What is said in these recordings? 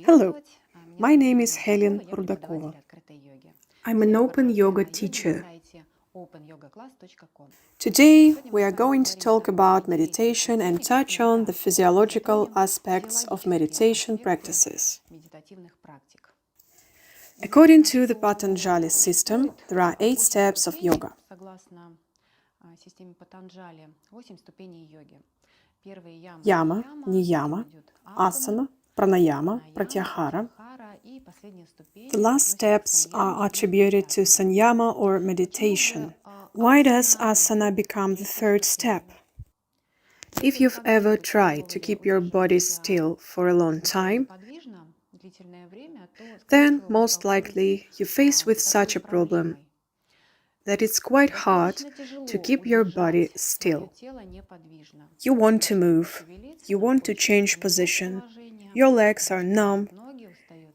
Hello, my name is Helen Rudakova. I'm an open yoga teacher. Today, we are going to talk about meditation and touch on the physiological aspects of meditation practices. According to the Patanjali system, there are 8 steps of yoga. Yama, niyama, asana, pranayama, pratyahara. The last steps are attributed to sanyama or meditation. Why does asana become the third step? If you've ever tried to keep your body still for a long time, then most likely you're faced with such a problem that it's quite hard to keep your body still. You want to move, you want to change position, your legs are numb,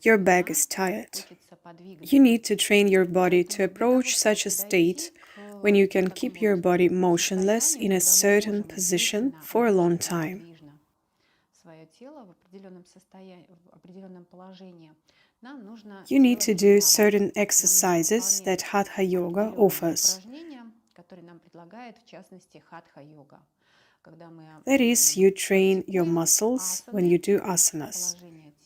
your back is tired. You need to train your body to approach such a state when you can keep your body motionless in a certain position for a long time. You need to do certain exercises that Hatha Yoga offers. That is, you train your muscles when you do asanas,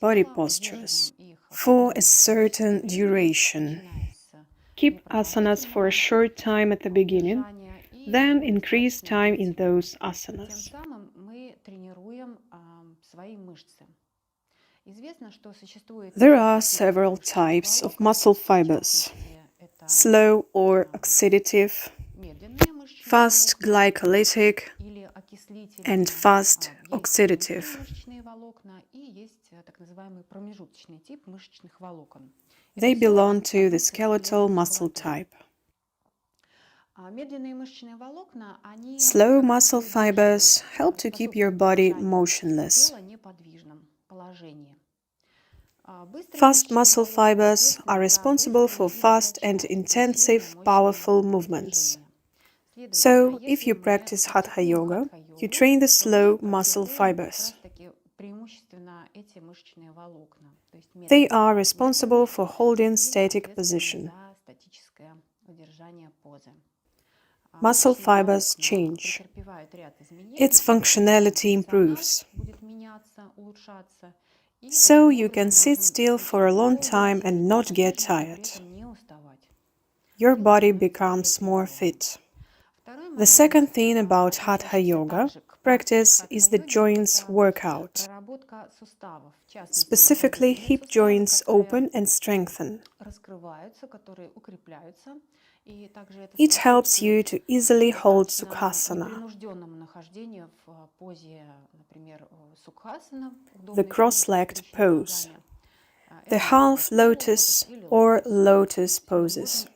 body postures, for a certain duration. Keep asanas for a short time at the beginning, then increase time in those asanas. There are several types of muscle fibers: slow or oxidative, fast glycolytic, and fast oxidative. They belong to the skeletal muscle type. Slow muscle fibers help to keep your body motionless. Fast muscle fibers are responsible for fast and intensive, powerful movements. So, if you practice Hatha Yoga, you train the slow muscle fibers. They are responsible for holding static position. Muscle fibers change. Its functionality improves. So you can sit still for a long time and not get tired. Your body becomes more fit. The second thing about Hatha Yoga practice is the joints workout. Specifically, hip joints open and strengthen. It helps you to easily hold Sukhasana, the cross-legged pose, the half lotus or lotus poses.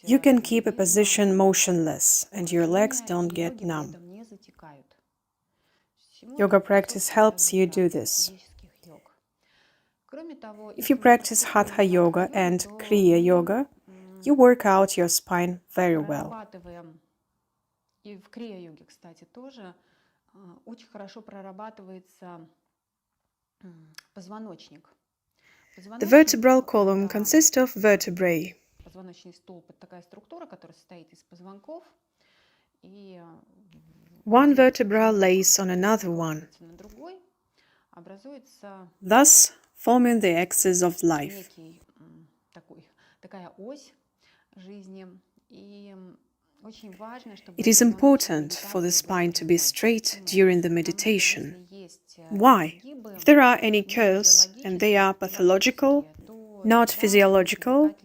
You can keep a position motionless and your legs don't get numb. Yoga practice helps you do this. If you practice Hatha Yoga and Kriya Yoga, you work out your spine very well. The vertebral column consists of vertebrae. One vertebra lays on another one, thus forming the axis of life. It is important for the spine to be straight during the meditation. Why? If there are any curves, and they are pathological, not physiological,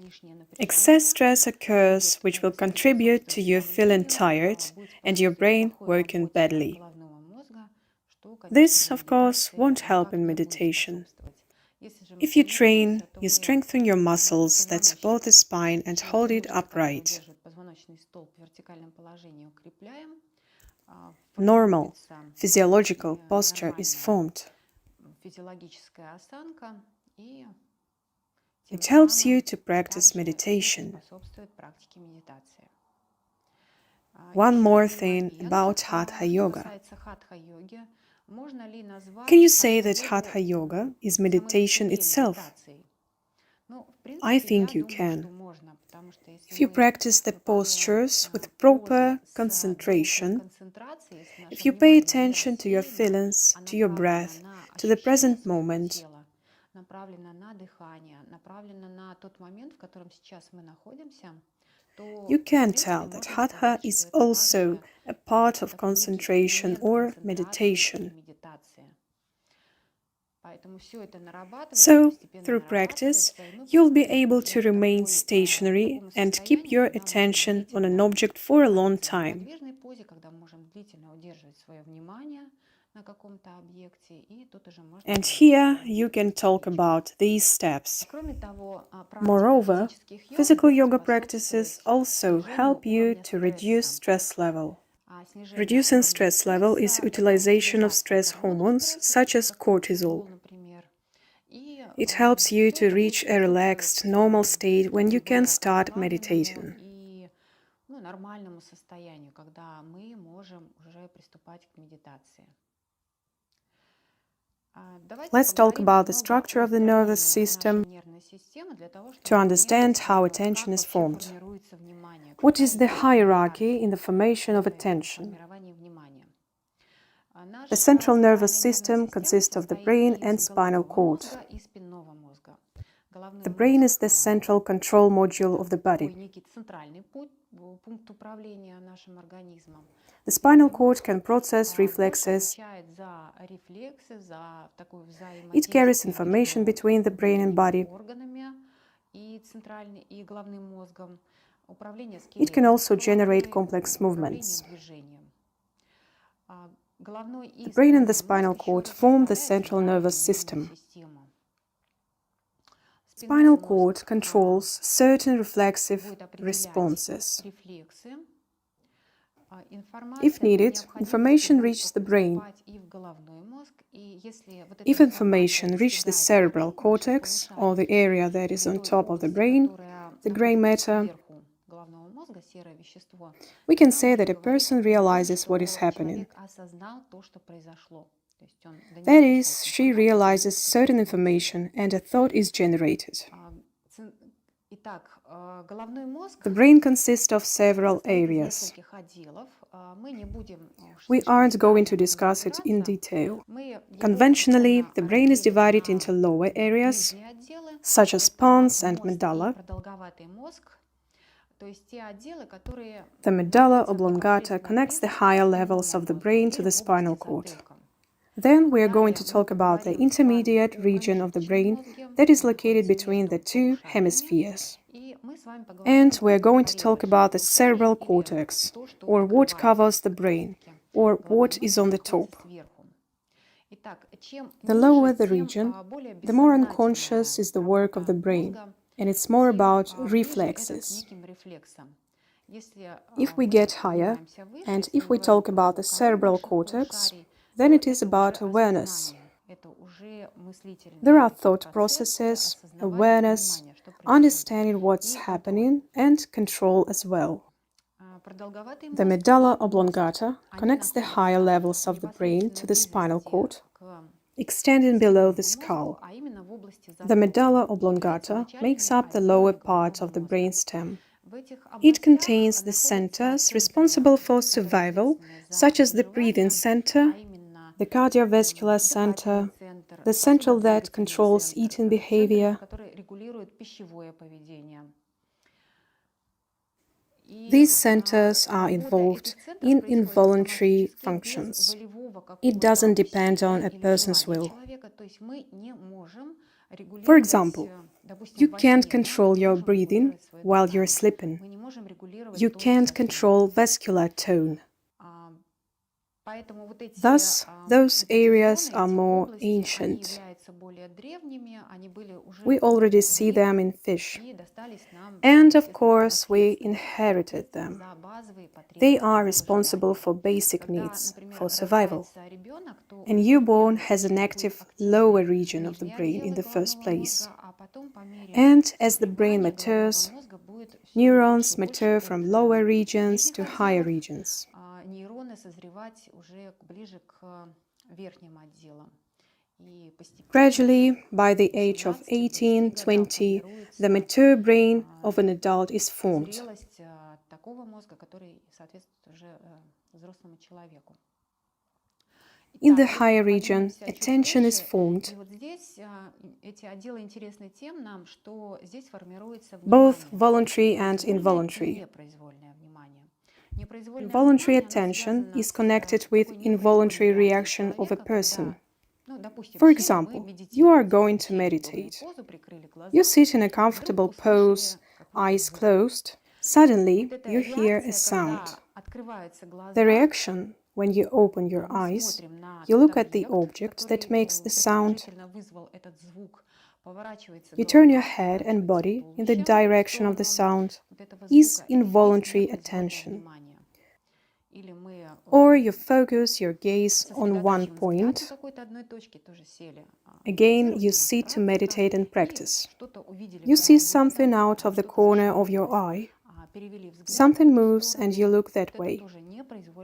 excess stress occurs which will contribute to you feeling tired and your brain working badly. This, of course, won't help in meditation. If you train, you strengthen your muscles that support the spine and hold it upright. Normal, physiological posture is formed. It helps you to practice meditation. One more thing about Hatha Yoga. Can you say that Hatha Yoga is meditation itself? I think you can. If you practice the postures with proper concentration, if you pay attention to your feelings, to your breath, to the present moment, you can tell that Hatha is also a part of concentration or meditation. So, through practice, you'll be able to remain stationary and keep your attention on an object for a long time. And here you can talk about these steps. Moreover, physical yoga practices also help you to reduce stress level. Reducing stress level is utilization of stress hormones such as cortisol. It helps you to reach a relaxed, normal state when you can start meditating. Let's talk about the structure of the nervous system to understand how attention is formed. What is the hierarchy in the formation of attention? The central nervous system consists of the brain and spinal cord. The brain is the central control module of the body. The spinal cord can process reflexes. It carries information between the brain and body. It can also generate complex movements. The brain and the spinal cord form the central nervous system. Spinal cord controls certain reflexive responses. If needed, information reaches the brain. If information reaches the cerebral cortex, or the area that is on top of the brain, the gray matter, we can say that a person realizes what is happening. That is, she realizes certain information and a thought is generated. The brain consists of several areas. We aren't going to discuss it in detail. Conventionally, the brain is divided into lower areas, such as pons and medulla. The medulla oblongata connects the higher levels of the brain to the spinal cord. Then we are going to talk about the intermediate region of the brain that is located between the two hemispheres. And we are going to talk about the cerebral cortex, or what covers the brain, or what is on the top. The lower the region, the more unconscious is the work of the brain, and it's more about reflexes. If we get higher, and if we talk about the cerebral cortex, then it is about awareness. There are thought processes, awareness, understanding what's happening, and control as well. The medulla oblongata connects the higher levels of the brain to the spinal cord, extending below the skull. The medulla oblongata makes up the lower part of the brainstem. It contains the centers responsible for survival, such as the breathing center, the cardiovascular center, the central that controls eating behavior. These centers are involved in involuntary functions. It doesn't depend on a person's will. For example, you can't control your breathing while you're sleeping. You can't control vascular tone. Thus, those areas are more ancient. We already see them in fish. And of course, we inherited them. They are responsible for basic needs, for survival. A newborn has an active lower region of the brain in the first place. And as the brain matures, neurons mature from lower regions to higher regions. Gradually, by the age of 18, 20, the mature brain of an adult is formed. In the higher region, attention is formed. Both voluntary and involuntary. Involuntary attention is connected with involuntary reaction of a person. For example, you are going to meditate. You sit in a comfortable pose, eyes closed. Suddenly, you hear a sound. The reaction, when you open your eyes, you look at the object that makes the sound. You turn your head and body in the direction of the sound, is involuntary attention. Or you focus your gaze on one point. Again, you sit to meditate and practice. You see something out of the corner of your eye. Something moves and you look that way.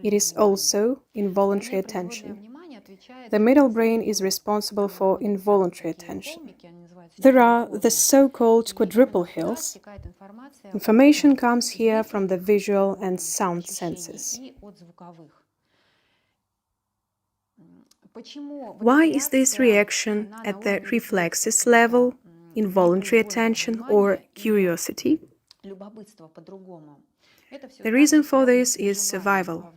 It is also involuntary attention. The middle brain is responsible for involuntary attention. There are the so-called quadruple hills. Information comes here from the visual and sound senses. Why is this reaction at the reflexes level, involuntary attention or curiosity? The reason for this is survival.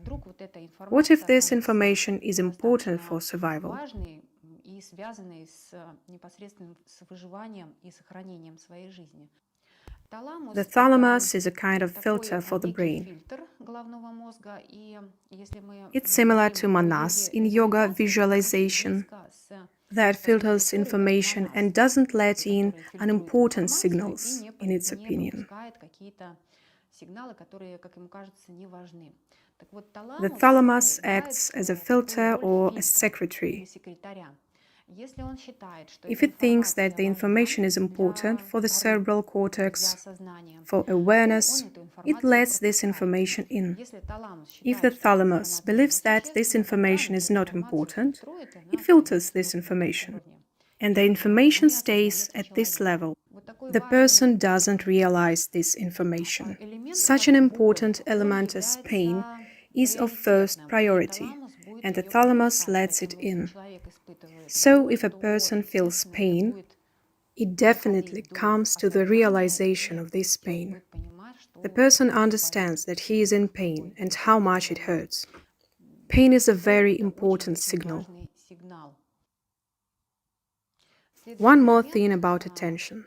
What if this information is important for survival? The thalamus is a kind of filter for the brain. It's similar to manas in yoga visualization that filters information and doesn't let in unimportant signals, in its opinion. The thalamus acts as a filter or a secretary. If it thinks that the information is important for the cerebral cortex, for awareness, it lets this information in. If the thalamus believes that this information is not important, it filters this information, and the information stays at this level. The person doesn't realize this information. Such an important element as pain is of first priority, and the thalamus lets it in. So if a person feels pain, it definitely comes to the realization of this pain. The person understands that he is in pain and how much it hurts. Pain is a very important signal. One more thing about attention.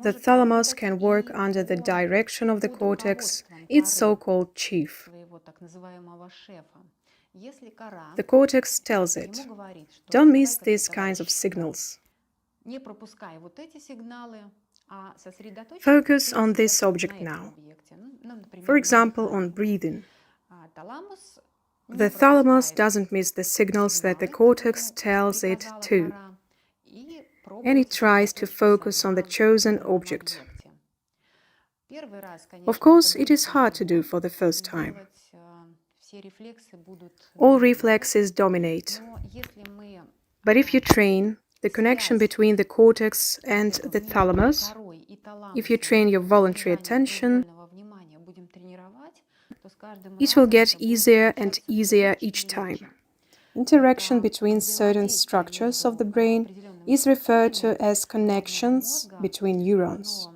The thalamus can work under the direction of the cortex, its so-called chief. The cortex tells it, don't miss these kinds of signals. Focus on this object now. For example, on breathing. The thalamus doesn't miss the signals that the cortex tells it to, and it tries to focus on the chosen object. Of course, it is hard to do for the first time. All reflexes dominate. But if you train the connection between the cortex and the thalamus, if you train your voluntary attention, it will get easier and easier each time. Interaction between certain structures of the brain is referred to as connections between neurons.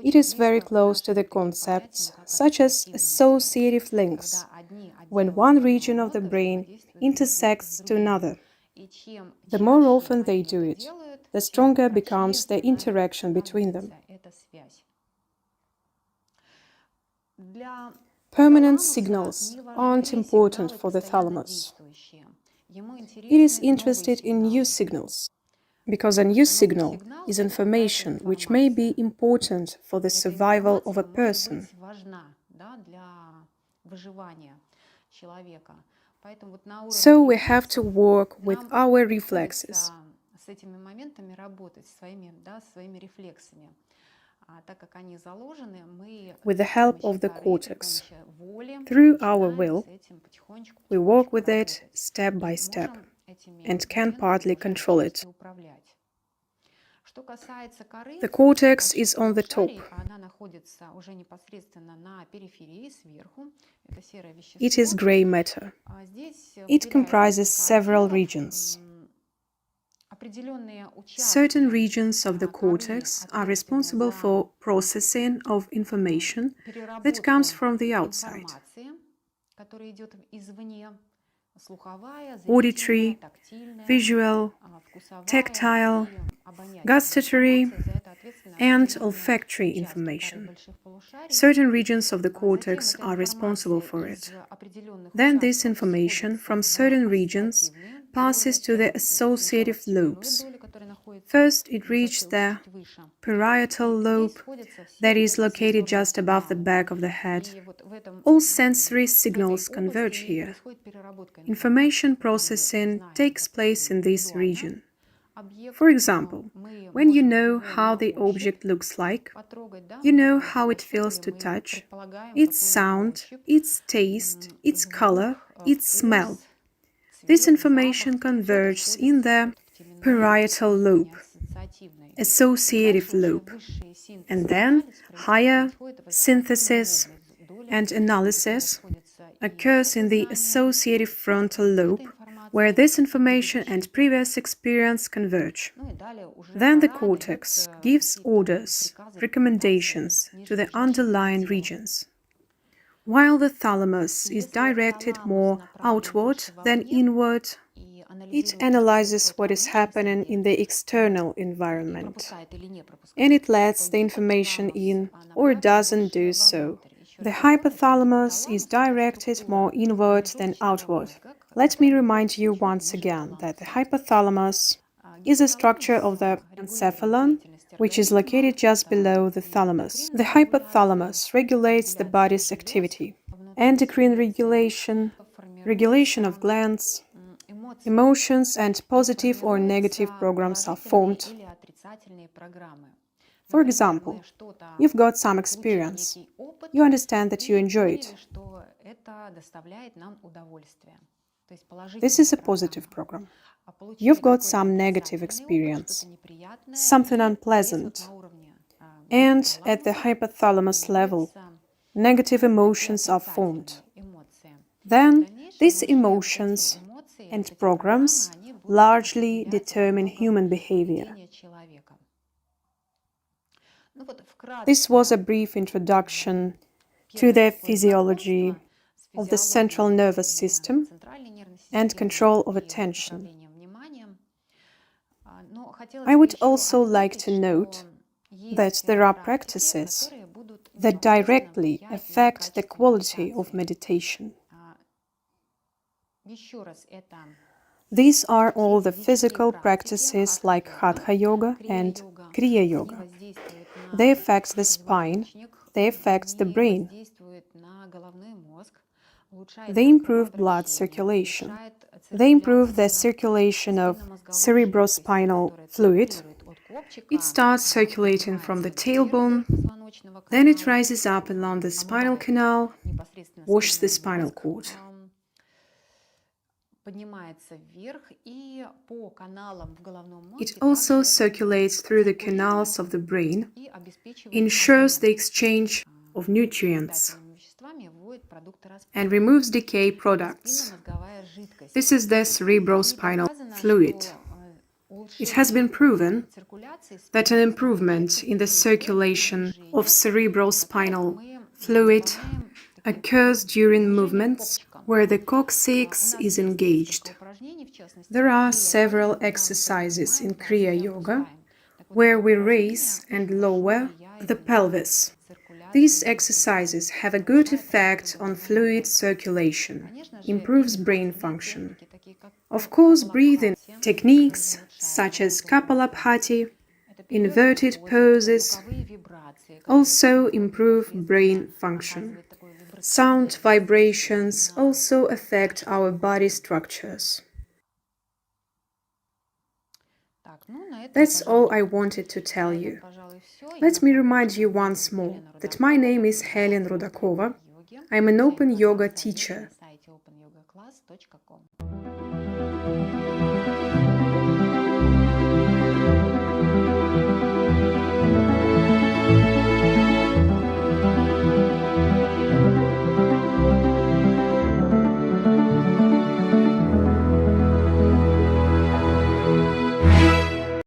It is very close to the concepts such as associative links, when one region of the brain intersects to another. The more often they do it, the stronger becomes the interaction between them. Permanent signals aren't important for the thalamus. It is interested in new signals, because a new signal is information which may be important for the survival of a person. So we have to work with our reflexes, этими моментами работать, своими рефлексами. With the help of the cortex. Through our will, we work with it step by step and can partly control it. The cortex is on the top. It is gray matter. It comprises several regions. Certain regions of the cortex are responsible for processing of information that comes from the outside. Auditory, visual, tactile, gustatory, and olfactory information. Certain regions of the cortex are responsible for it. Then this information from certain regions passes to the associative lobes. First, it reaches the parietal lobe that is located just above the back of the head. All sensory signals converge here. Information processing takes place in this region. For example, when you know how the object looks like, you know how it feels to touch, its sound, its taste, its color, its smell. This information converges in the parietal lobe, associative lobe, and then higher synthesis and analysis occurs in the associative frontal lobe, where this information and previous experience converge. Then the cortex gives orders, recommendations to the underlying regions. While the thalamus is directed more outward than inward, it analyzes what is happening in the external environment, and it lets the information in or doesn't do so. The hypothalamus is directed more inward than outward. Let me remind you once again that the hypothalamus is a structure of the encephalon, which is located just below the thalamus. The hypothalamus regulates the body's activity, endocrine regulation, regulation of glands, emotions, and positive or negative programs are formed. For example, you've got some experience. You understand that you enjoy it. This is a positive program. You've got some negative experience, something unpleasant. And at the hypothalamus level, negative emotions are formed. Then, these emotions and programs largely determine human behavior. This was a brief introduction to the physiology of the central nervous system and control of attention. I would also like to note that there are practices that directly affect the quality of meditation. These are all the physical practices like Hatha Yoga and Kriya Yoga. They affect the spine, they affect the brain. They improve blood circulation. They improve the circulation of cerebrospinal fluid. It starts circulating from the tailbone, then it rises up along the spinal canal, washes the spinal cord. It also circulates through the canals of the brain, ensures the exchange of nutrients, and removes decay products. This is the cerebrospinal fluid. It has been proven that an improvement in the circulation of cerebrospinal fluid occurs during movements where the coccyx is engaged. There are several exercises in Kriya Yoga where we raise and lower the pelvis. These exercises have a good effect on fluid circulation, improves brain function. Of course, breathing techniques such as Kapalabhati, inverted poses, also improve brain function. Sound vibrations also affect our body structures. That's all I wanted to tell you. Let me remind you once more that my name is Helen Rudakova. I'm an open yoga teacher.